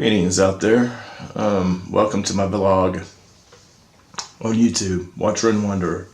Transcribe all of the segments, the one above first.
Greetings out there. Welcome to my vlog on YouTube, Watcher and Wanderer.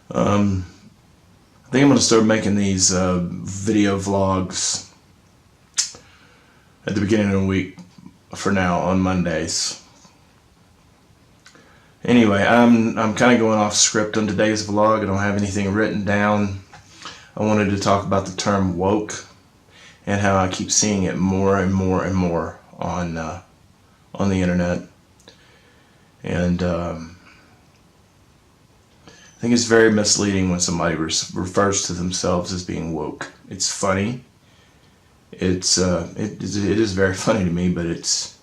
I think I'm going to start making these video vlogs at the beginning of the week for now on Mondays. Anyway, I'm kind of going off script on today's vlog. I don't have anything written down. I wanted to talk about the term woke and how I keep seeing it more and more and more on the internet, and I think it's very misleading when somebody refers to themselves as being woke. It's funny. It is very funny to me, but it's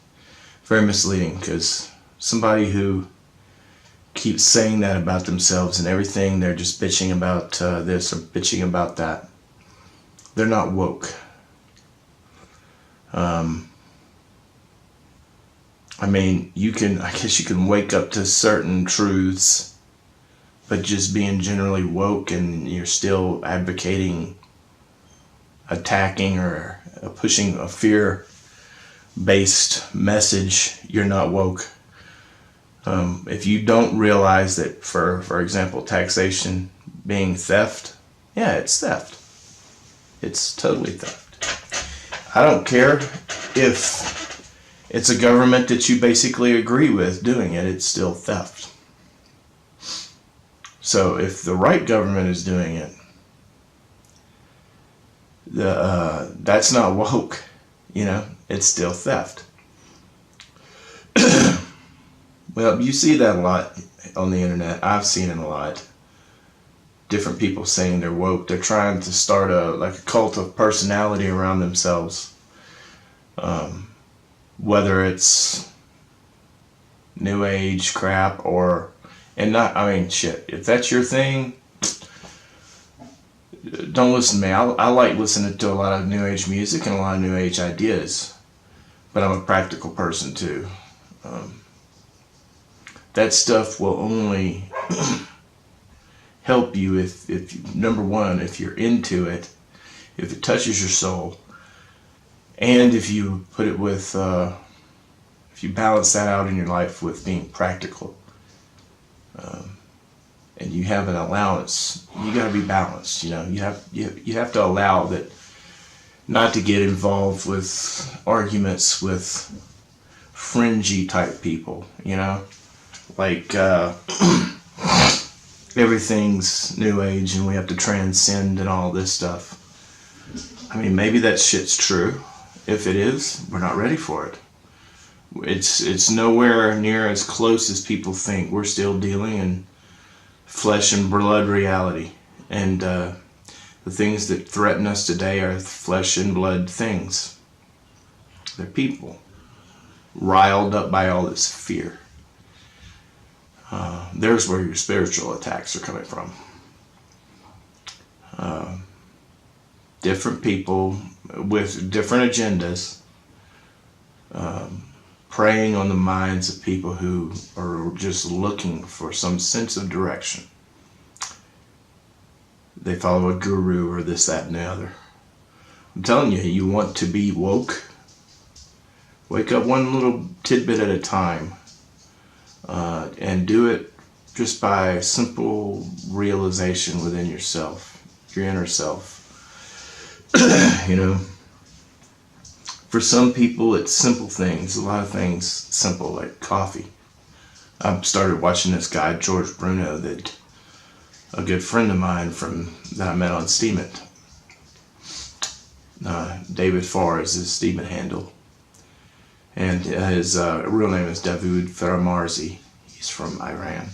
very misleading because somebody who keeps saying that about themselves and everything, they're just bitching about this or bitching about that. They're not woke. I mean, I guess you can wake up to certain truths, but just being generally woke and you're still advocating, attacking, or pushing a fear-based message, you're not woke. If you don't realize that, for example, taxation being theft, yeah, it's theft. It's totally theft. I don't care if it's a government that you basically agree with doing it, it's still theft. So if the right government is doing it, that's not woke, it's still theft. Well, you see that a lot on the internet. I've seen it a lot. Different people saying they're woke. They're trying to start a cult of personality around themselves. Whether it's new age crap shit. If that's your thing, don't listen to me. I like listening to a lot of new age music and a lot of new age ideas, but I'm a practical person too. That stuff will only help you if number one, if you're into it, if it touches your soul, and if you put it with, if you balance that out in your life with being practical, and you have an allowance, you got to be balanced. You have to allow that, not to get involved with arguments with fringy type people. Like everything's new age and we have to transcend and all this stuff. I mean, maybe that shit's true. If it is, we're not ready for it. It's nowhere near as close as people think. We're still dealing in flesh and blood reality. And the things that threaten us today are flesh and blood things. They're people riled up by all this fear. There's where your spiritual attacks are coming from. Different people with different agendas, preying on the minds of people who are just looking for some sense of direction. They follow a guru or this, that, and the other. I'm telling you, you want to be woke? Wake up one little tidbit at a time, and do it just by simple realization within yourself, your inner self. For some people it's simple things, a lot of things simple, like coffee. I've started watching this guy, George Bruno, that a good friend of mine that I met on Steemian. David Farr is his Steemian handle. And his real name is Dawood Faramarzi. He's from Iran.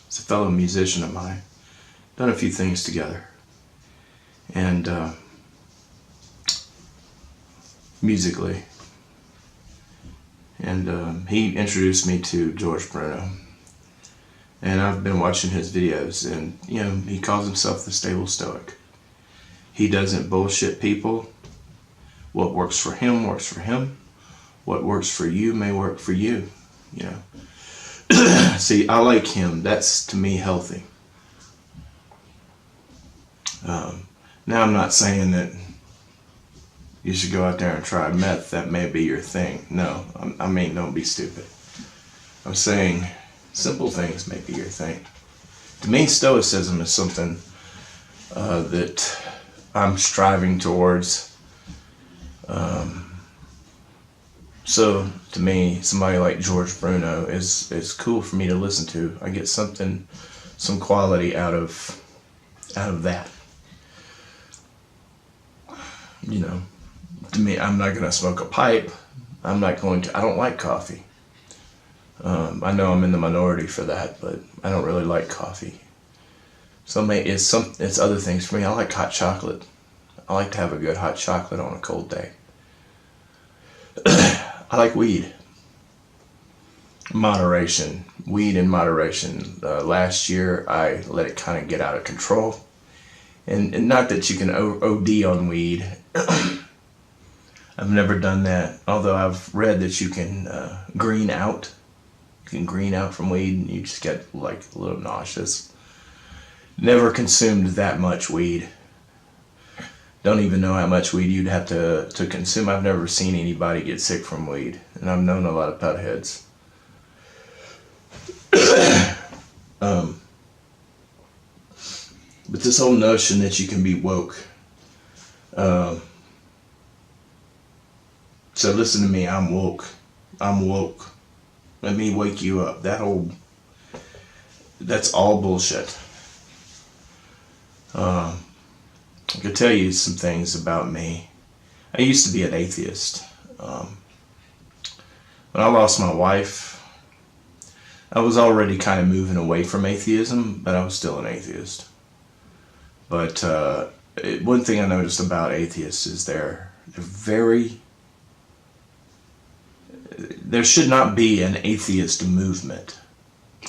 He's a fellow musician of mine. Done a few things together. And musically. And he introduced me to George Bruno. And I've been watching his videos, and he calls himself the stable stoic. He doesn't bullshit people. What works for him works for him. What works for you may work for you. See, I like him. That's, to me, healthy. Now, I'm not saying that you should go out there and try meth. That may be your thing. No, I mean, don't be stupid. I'm saying simple things may be your thing. To me, stoicism is something that I'm striving towards. So to me, somebody like George Bruno is cool for me to listen to. I get some quality out of that. You know, to me, I'm not gonna smoke a pipe. I don't like coffee. I know I'm in the minority for that, but I don't really like coffee. So it's other things for me. I like hot chocolate. I like to have a good hot chocolate on a cold day. I like weed. Moderation. Weed in moderation. Last year, I let it kind of get out of control. And not that you can OD on weed. I've never done that. Although I've read that you can green out. You can green out from weed and you just get like a little nauseous. Never consumed that much weed. Don't even know how much weed you'd have to consume. I've never seen anybody get sick from weed. And I've known a lot of potheads. But this whole notion that you can be woke. So listen to me, I'm woke. I'm woke. Let me wake you up. That's all bullshit. I could tell you some things about me. I used to be an atheist. When I lost my wife, I was already kind of moving away from atheism, but I was still an atheist. But one thing I noticed about atheists is they're very... There should not be an atheist movement.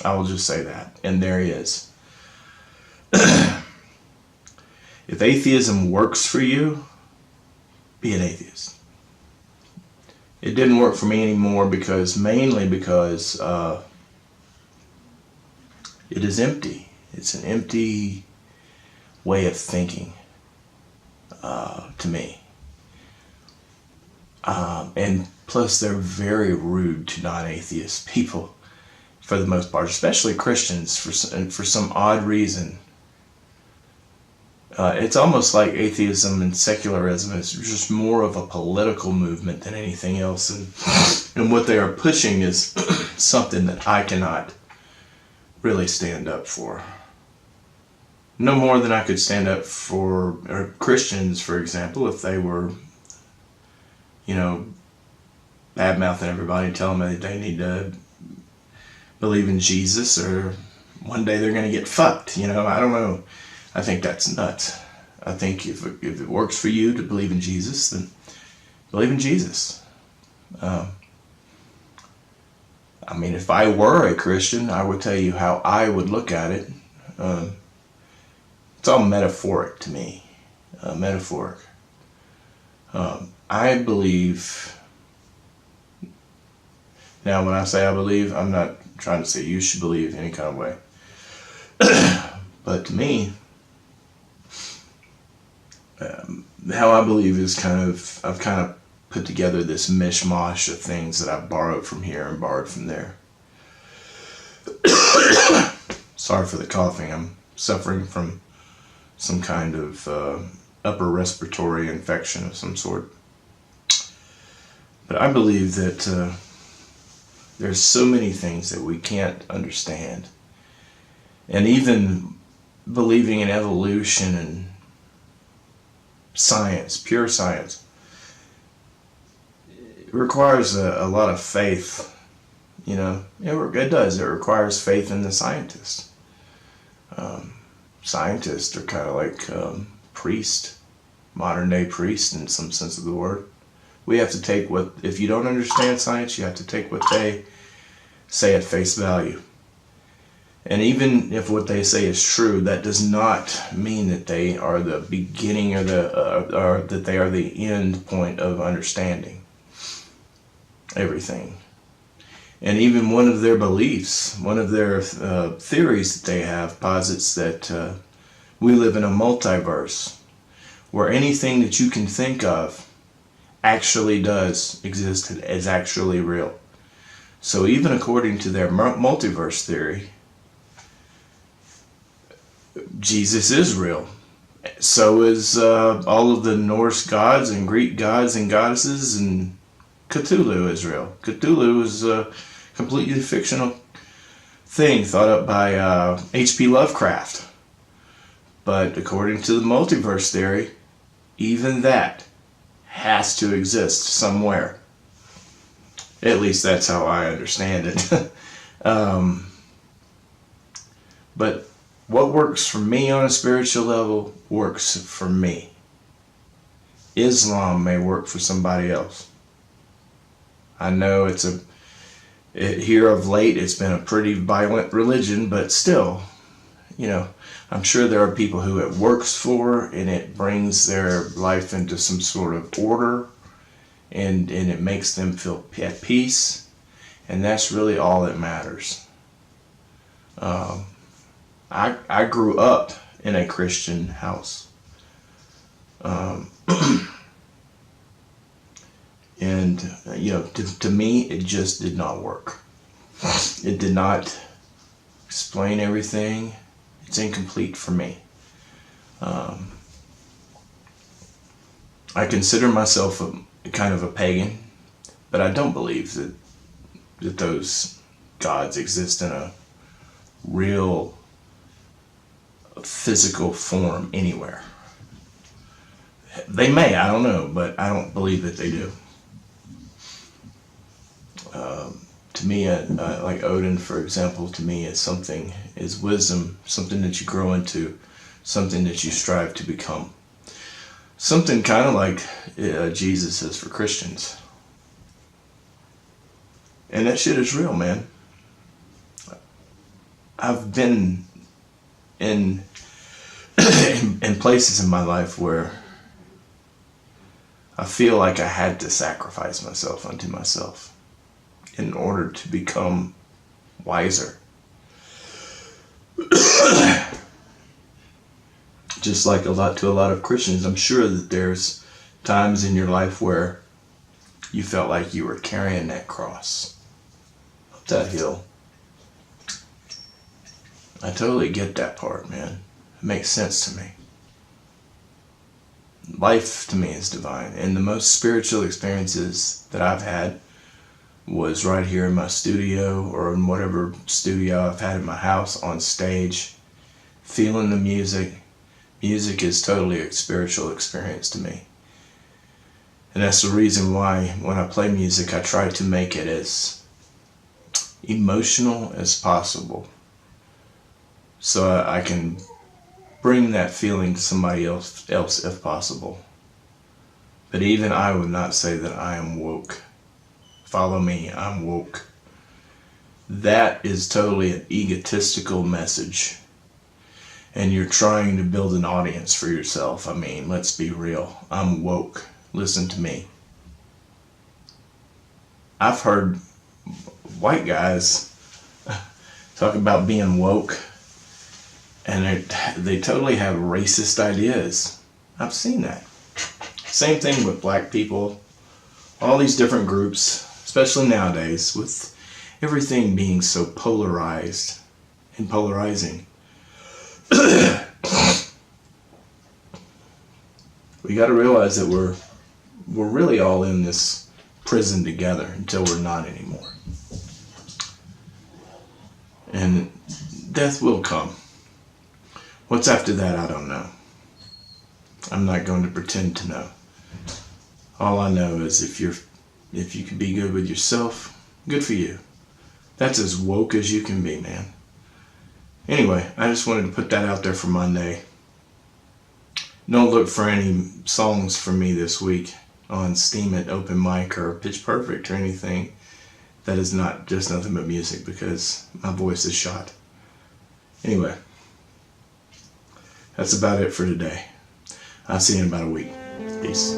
I will just say that. And there is. If atheism works for you, be an atheist. It didn't work for me anymore mainly because it is empty. It's an empty way of thinking to me. And plus they're very rude to non-atheist people for the most part, especially Christians for some odd reason. It's almost like atheism and secularism is just more of a political movement than anything else. And what they are pushing is something that I cannot really stand up for. No more than I could stand up for Christians, for example, if they were, bad-mouthing everybody, telling them that they need to believe in Jesus or one day they're going to get fucked. I don't know. I think that's nuts. I think if it works for you to believe in Jesus, then believe in Jesus. If I were a Christian, I would tell you how I would look at it. It's all metaphoric to me. Metaphoric. I believe... Now, when I say I believe, I'm not trying to say you should believe any kind of way. But to me, how I believe is I've kind of put together this mishmash of things that I've borrowed from here and borrowed from there. Sorry for the coughing. I'm suffering from some kind of upper respiratory infection of some sort. But I believe that there's so many things that we can't understand. And even believing in evolution and science, pure science, it requires a lot of faith. It does. It requires faith in the scientist. Scientists are kind of like priests, modern day priests in some sense of the word. We have to take if you don't understand science, you have to take what they say at face value. And even if what they say is true, that does not mean that they are the beginning or that they are the end point of understanding everything. And even one of their beliefs, one of their theories that they have posits that we live in a multiverse where anything that you can think of actually does exist and is actually real. So even according to their multiverse theory, Jesus is real. So is all of the Norse gods and Greek gods and goddesses, and Cthulhu is real. Cthulhu is a completely fictional thing thought up by H.P. Lovecraft. But according to the multiverse theory, even that has to exist somewhere. At least that's how I understand it. But what works for me on a spiritual level works for me. Islam may work for somebody else. I know here of late it's been a pretty violent religion, but still, I'm sure there are people who it works for and it brings their life into some sort of order and it makes them feel at peace, and that's really all that matters. I grew up in a Christian house. And, to me, it just did not work. It did not explain everything. It's incomplete for me. I consider myself a kind of a pagan, but I don't believe that those gods exist in a real physical form anywhere. They may, I don't know, but I don't believe that they do. To me, like Odin, for example, to me is wisdom, something that you grow into, something that you strive to become. Something kind of like Jesus is for Christians. And that shit is real, man. I've been in places in my life where I feel like I had to sacrifice myself unto myself in order to become wiser. Just like a lot of Christians, I'm sure that there's times in your life where you felt like you were carrying that cross up that hill. I totally get that part, man. It makes sense to me. Life to me is divine, and the most spiritual experiences that I've had was right here in my studio, or in whatever studio I've had in my house, on stage, feeling the music. Music is totally a spiritual experience to me. And that's the reason why when I play music, I try to make it as emotional as possible, so I can bring that feeling to somebody else if possible. But even I would not say that I am woke. Follow me, I'm woke. That is totally an egotistical message. And you're trying to build an audience for yourself. I mean, let's be real. I'm woke. Listen to me. I've heard white guys talk about being woke, and they totally have racist ideas. I've seen that. Same thing with black people. All these different groups, especially nowadays, with everything being so polarized and polarizing. We got to realize that we're really all in this prison together until we're not anymore. And death will come. What's after that, I don't know. I'm not going to pretend to know. All I know is if you can be good with yourself, good for you. That's as woke as you can be, man. Anyway, I just wanted to put that out there for Monday. Don't look for any songs from me this week on Steemian, Open Mic, or Pitch Perfect, or anything that is not just nothing but music, because my voice is shot. Anyway, that's about it for today. I'll see you in about a week. Peace.